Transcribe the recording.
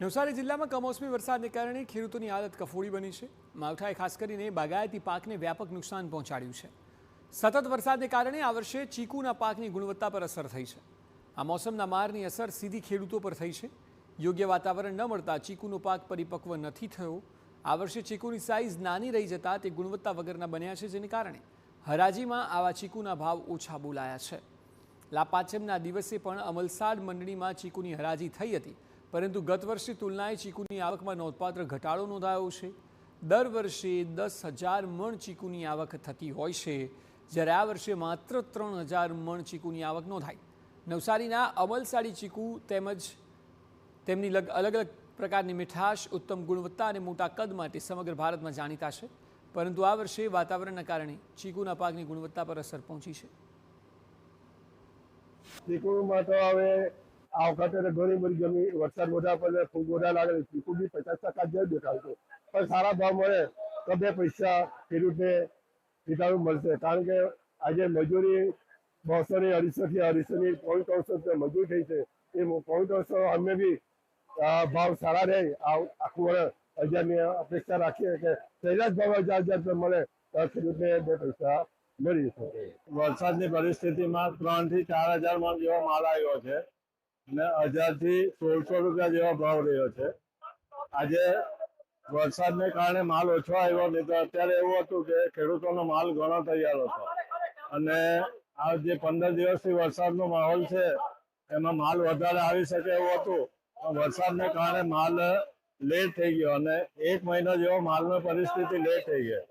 નવસારી જિલ્લામાં કમોસમી વરસાદને કારણે ખેડૂતોની હાલત કફોડી બની છે। માવઠાએ ખાસ કરીને બાગાયતી પાકને વ્યાપક નુકસાન પહોંચાડ્યું છે। સતત વરસાદને કારણે આ વર્ષે ચીકુના પાકની ગુણવત્તા પર અસર થઈ છે। આ મોસમના મારની અસર સીધી ખેડૂતો પર થઈ છે। યોગ્ય વાતાવરણ ન મળતા ચીકુનો પાક પરિપક્વ નથી થયો। આ વર્ષે ચીકુની સાઇઝ નાની રહી જતાં તે ગુણવત્તા વગરના બન્યા છે, જેને કારણે હરાજીમાં આવા ચીકુના ભાવ ઓછા બોલાયા છે। લાપાચમના દિવસે પણ અમલસાડ મંડળીમાં ચીકુની હરાજી થઈ હતી, પરંતુ ગત વર્ષની તુલનાએ ચીકુની આવકમાં નોંધપાત્ર ઘટાડો નોંધાયો છે। દર વર્ષે 10,000 મણ ચીકુની આવક થતી હોય છે, જ્યારે આ વર્ષે માત્ર 3,000 મણ ચીકુની આવક નોંધાઈ। નવસારીના અમલસાડી ચીકુ તેમજ તેમની અલગ અલગ પ્રકારની મીઠાશ, ઉત્તમ ગુણવત્તા અને મોટા કદ માટે સમગ્ર ભારતમાં જાણીતા છે, પરંતુ આ વર્ષે વાતાવરણના કારણે ચીકુના પાકની ગુણવત્તા પર અસર પહોંચી છે। ચીકુમાં તો હવે આ વખતે ઘણી બધી જમીન વરસાદ મોટા પડે, ફૂગ મોટા લાગે, ચીકુ બી 50% જેવું દેખાતું, પણ સારા ભાવ મળે તો 2 પૈસા ખેડૂતને પિતાનું મળશે। કારણ કે આજે મજૂરી 200 થી 250 થી 300 મજૂરી થઈ છે। એ 300 અમે બી ભાવ સારા રહે આખું વર્ષ 1000ની અપેક્ષા રાખીએ કે પહેલા જ ભાવ 1000 મળે તો ખેડૂતને 2 પૈસા મળી શકે। વરસાદની પરિસ્થિતિમાં 3,000 થી 4,000 મણ જેવો માલ આવ્યો છે અને 1,000 થી 1,600 રૂપિયા જેવો ભાવ રહ્યો છે। આજે વરસાદને કારણે માલ ઓછો આવ્યો, નહીં તો અત્યારે એવું હતું કે ખેડૂતોનો માલ ઘણો તૈયાર હતો અને આ જે 15 દિવસથી વરસાદનો માહોલ છે એમાં માલ વધારે આવી શકે એવું હતું, પણ વરસાદને કારણે માલ લેટ થઈ ગયો અને 1 મહિનો જેવો માલની પરિસ્થિતિ લેટ થઈ ગઈ।